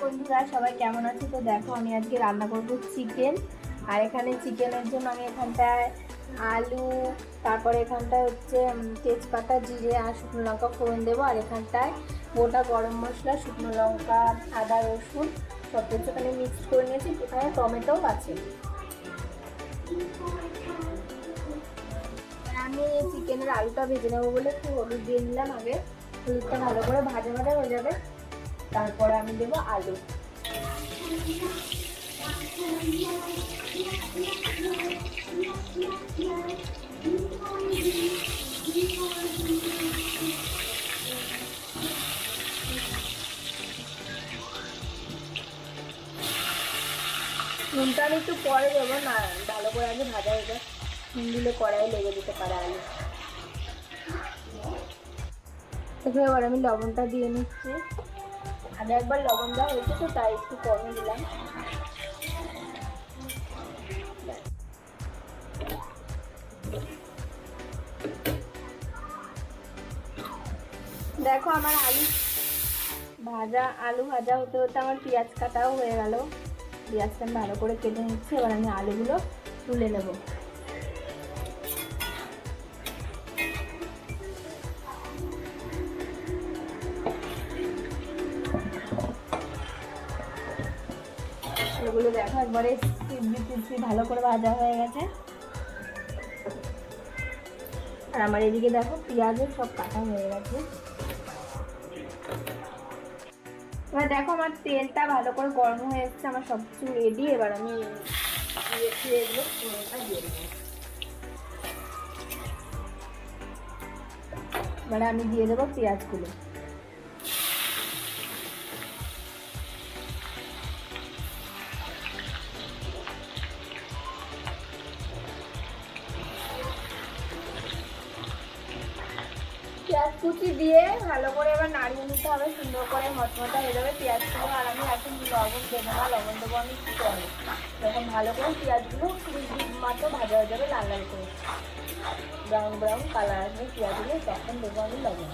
বন্ধুরা সবাই কেমন আছে? তো দেখো আমি আজকে রান্না করব চিকেন। আর এখানে চিকেনের জন্য আমি এখানটায় আলু, তারপরে এখানটায় হচ্ছে তেজপাতা, জিরে আর শুকনো লঙ্কা ফোড়ন দেবো। আর এখানটায় গোটা গরম মশলা, শুকনো লঙ্কা, আদা, রসুন সব কিছু এখানে মিক্স করে নিয়েছি। এখানে টমেটোও আছে। আমি চিকেনের আলুটা ভেজে নেবো বলে একটু হলুদ দিয়ে নিলাম। আগে হলুদটা ভালো করে ভাজা ভাজা হয়ে যাবে, তারপরে আমি দেবো আলু। নুনটা আমি একটু পরে দেবো না, ভালো করে আগে ভাজা হয়ে যায়। নুন দিলে কড়াই লেগে যেতে পারে আলু। এবার আমি লবণটা দিয়ে নিচ্ছি। আগে একবার লবণ দেওয়া হয়েছে তো তাই একটু কমে দিলাম। দেখো আমার আলু ভাজা হতে হতে আমার পেঁয়াজ কাটাও হয়ে গেল। পেঁয়াজটা আমি ভালো করে কেটে নিচ্ছি। এবার আমি আলুগুলো তুলে নেব। এগুলো দেখো একবারে চিপড়ি ভালো করে ভাজা হয়ে গেছে। আর আমার এদিকে দেখো পেঁয়াজও সব কাটা হয়ে গেছে। এবার দেখো আমার তেলটা ভালো করে গরম হয়ে এসেছে, আমার সব কিছু রেডি। এবার আমি এগুলো দিয়ে দেবো। এবারে আমি দিয়ে দেবো পেঁয়াজগুলো। পেঁয়াজ কুচি দিয়ে ভালো করে এবার নাড়িয়ে নিতে হবে, সুন্দর করে মচমচা হয়ে যাবে পেঁয়াজগুলো। আর আমি এখন লবণ দেবো না, লবণ দেবো আমি একটু পরে, যখন ভালো করে পেঁয়াজগুলো মাত্র ভাজা হয়ে যাবে লাল লাল করে, ব্রাউন ব্রাউন কালার আসবে পেঁয়াজগুলো, তখন দেবো আমি লবণ।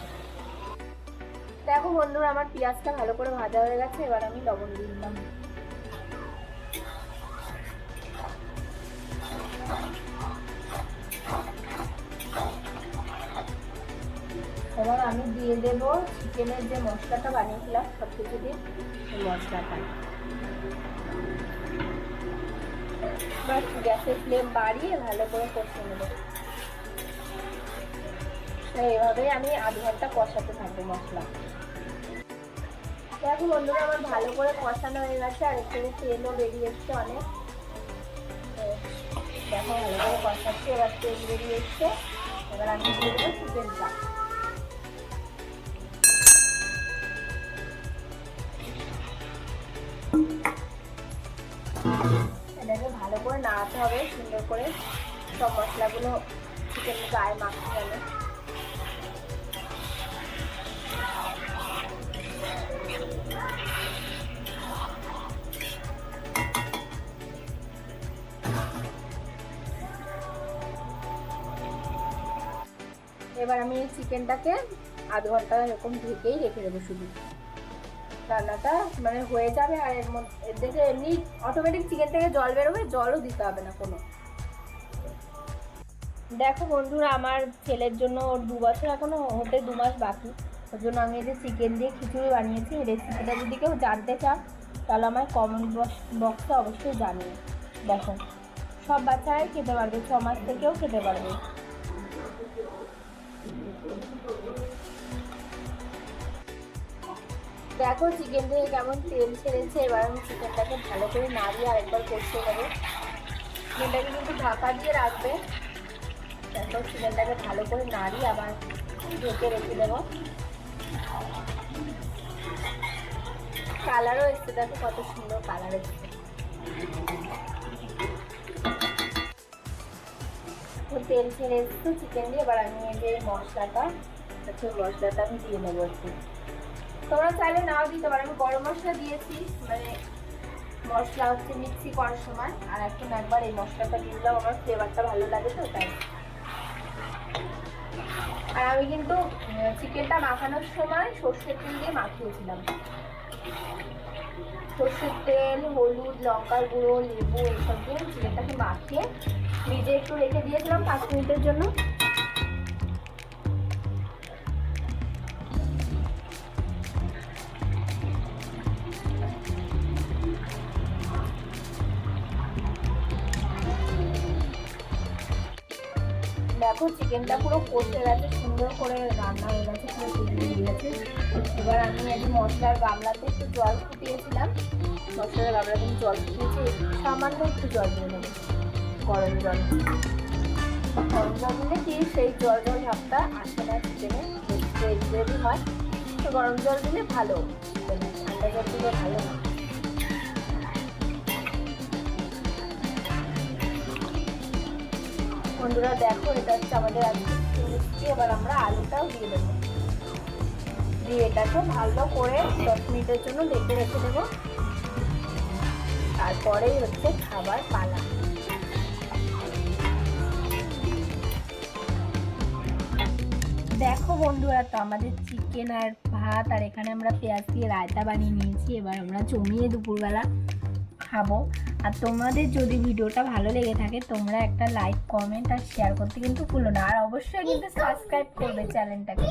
দেখো বন্ধুরা আমার পেঁয়াজটা ভালো করে ভাজা হয়ে গেছে। এবার আমি লবণ দিয়ে দিলাম। এবার আমি দিয়ে দেব চিকেনের যে মশলাটা বানিয়েছিলাম সব কিছু দিয়ে মশলাটা। এবার গ্যাসের ফ্লেম বাড়িয়ে ভালো করে কষে নেব। এভাবে আমি আধ ঘন্টা কষাতে থাকবো মশলা। দেখো বন্ধুরা আমার ভালো করে কষানো হয়ে গেছে। আর একটু তেলও বেরিয়ে এসছে অনেক। দেখো ভালো করে কষাচ্ছি, এবার তেল বেরিয়ে এসছে। এবার আমি দিয়ে দেবো চিকেনটা। এটাকে ভালো করে নাড়াতে হবে, সুন্দর করে সব মশলাগুলো চিকেন গায়ে মাখতে হবে। এবার আমি চিকেনটাকে আধ ঘন্টা এরকম ঢেকেই রেখে দেবো। শুধু রান্নাটা মানে হয়ে যাবে। আর এর মধ্যে দেখে এমনি অটোমেটিক চিকেন থেকে জল বেরোবে, জলও দিতে হবে না কোনো। দেখো বন্ধুরা আমার ছেলের জন্য, ওর 2 বছর এখনো হতে 2 মাস বাকি, ওর জন্য আমি এই যে চিকেন দিয়ে খিচুড়ি বানিয়েছি। এই রেসিপিটা যদি কেউ জানতে চান তাহলে আমার কমেন্ট বক্সে অবশ্যই জানিয়ে। দেখো সব বাচ্চারাই খেতে পারবে, 6 মাস থেকেও খেতে পারবে। দেখো চিকেন থেকে কেমন তেল ছেড়েছে। এবার আমি চিকেনটাকে ভালো করে নাড়িয়ে আরেকবার কষিয়ে নেবো। চিকেনটাকে কিন্তু ঢাকা দিয়ে রাখবে। তারপর চিকেনটাকে ভালো করে নাড়িয়ে আবার ঢেকে রেখে দেবো। কালারও এসছে, দেখো কত সুন্দর কালার এসছে। তেল ছেড়ে এসছে চিকেন দিয়ে। এবার আমি এই যে মশলাটা আমি দিয়ে নেবো একটু। তোমরা চাইলে নাও দিতে পারো। আমি গরম মশলা দিয়েছি, মানে মশলা হচ্ছে মিক্সি করার সময়। আর এখন একবার এই মশলাটা দিয়ে দিলাম, আমার ফ্লেভারটা ভালো লাগে তো তাই। আর আমি কিন্তু চিকেনটা মাখানোর সময় সর্ষের তেল দিয়ে মাখিয়েছিলাম। সর্ষের তেল, হলুদ, লঙ্কার গুঁড়ো, লেবু এইসব দিয়ে চিকেনটাকে মাখিয়ে ফ্রিজে একটু রেখে দিয়েছিলাম 5 মিনিটের জন্য। দেখো চিকেনটা পুরো কষে গেছে, সুন্দর করে রান্না হয়ে গেছে, পুরো তেল দিয়ে গেছে। এবার আমি আজকে মশলার গামলাতে একটু জল ফুটিয়েছিলাম, মশলার গামলাতে জল ফুটিয়েছি, সামান্য একটু জল দিয়ে দেবো, গরম জল। গরম জল দিলে কি সেই জল জল ভাবটা আসে না চিকেনে, যদি হয় তো গরম জল দিলে ভালো, ঠান্ডা জল দিলে ভালো না। বন্ধুরা দেখো, এটা হচ্ছে আমাদের আজকে মিষ্টি। এবার আমরা আলুটাও দিয়ে দেবো, দিয়ে এটাকে ভালো করে 10 মিনিটের জন্য ঢেকে রেখে দেবো। তারপরেই হচ্ছে খাবার পালা। দেখো বন্ধুরা, তো আমাদের চিকেন আর ভাত আর এখানে আমরা পেঁয়াজ দিয়ে রায়তা বানিয়ে নিয়েছি। এবার আমরা জমিয়ে দুপুরবেলা খাবো। আর তোমাদের যদি ভিডিওটা ভালো লেগে থাকে তোমরা একটা লাইক, কমেন্ট আর শেয়ার করতে কিন্তু ভুলো না। আর অবশ্যই কিন্তু সাবস্ক্রাইব করবে চ্যানেলটাকে।